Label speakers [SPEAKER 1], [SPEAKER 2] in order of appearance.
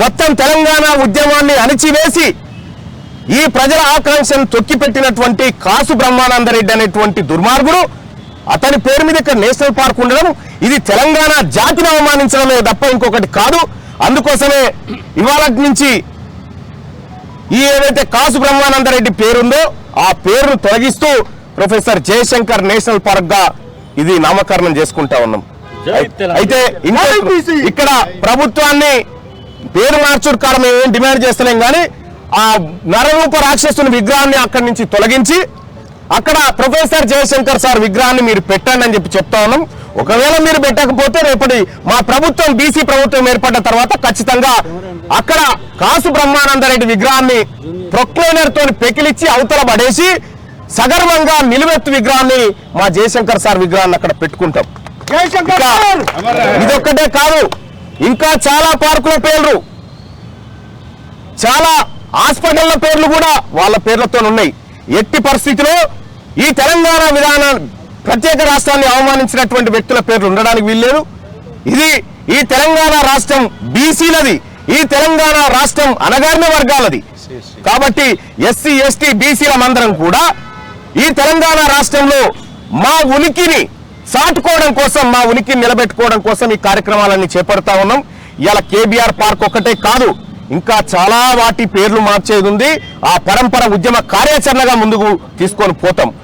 [SPEAKER 1] మొత్తం తెలంగాణ ఉద్యమాన్ని అణిచివేసి ఈ ప్రజల ఆకాంక్షను తొక్కిపెట్టినటువంటి కాసు బ్రహ్మానందరెడ్డి అనేటువంటి దుర్మార్గుడు, అతని పేరు మీద ఇక్కడ నేషనల్ పార్క్ ఉండడం ఇది తెలంగాణ జాతిని అవమానించడమే తప్ప ఇంకొకటి కాదు. అందుకోసమే ఇవాళ నుంచి ఈ ఏదైతే కాసు బ్రహ్మానందరెడ్డి పేరుందో ఆ పేరును తొలగిస్తూ ప్రొఫెసర్ జయశంకర్ నేషనల్ పార్క్ గా ఇది నామకరణం చేసుకుంటా ఉన్నాం. అయితే ఇక్కడ ప్రభుత్వాన్ని పేరు మార్చుడు కాలం మేము డిమాండ్ చేస్తలేం కానీ ఆ నరరూప రాక్షసుని విగ్రహాన్ని అక్కడి నుంచి తొలగించి అక్కడ ప్రొఫెసర్ జయశంకర్ సార్ విగ్రహాన్ని మీరు పెట్టండి అని చెప్తా ఉన్నాం. ఒకవేళ మీరు పెట్టకపోతే రేపటి మా ప్రభుత్వం బీసీ ప్రభుత్వం ఏర్పడ్డ తర్వాత ఖచ్చితంగా అక్కడ కాసు బ్రహ్మానందరెడ్డి విగ్రహాన్ని ప్రొక్లైనర్ తోని పెకిలిచ్చి అవతల పడేసి సగర్వంగా నిలువెత్తు విగ్రహాన్ని మా జయశంకర్ సార్ విగ్రహాన్ని అక్కడ పెట్టుకుంటాం. ఇదొక్కటే కాదు, ఇంకా చాలా పార్కుల పేర్లు, చాలా హాస్పిటళ్ల పేర్లు కూడా వాళ్ళ పేర్లతో ఉన్నాయి. ఎట్టి పరిస్థితిలో ఈ తెలంగాణ విధానం ప్రత్యేక రాష్ట్రాన్ని అవమానించినటువంటి వ్యక్తుల పేర్లు ఉండడానికి వీల్లేదు. ఇది ఈ తెలంగాణ రాష్ట్రం బీసీలది, ఈ తెలంగాణ రాష్ట్రం అణగారిన వర్గాలది. కాబట్టి ఎస్సీ ఎస్టీ బీసీల మందరం కూడా ఈ తెలంగాణ రాష్ట్రంలో మా ఉనికిని చాటుకోవడం కోసం, మా ఉనికిని నిలబెట్టుకోవడం కోసం ఈ కార్యక్రమాలన్నీ చేపడతా ఉన్నాం. ఇవాళ కేబీఆర్ పార్క్ ఒకటే కాదు, ఇంకా చాలా వాటి పేర్లు మార్చేది ఉంది. ఆ పరంపర ఉద్యమ కార్యాచరణగా ముందుకు తీసుకొని పోతాం.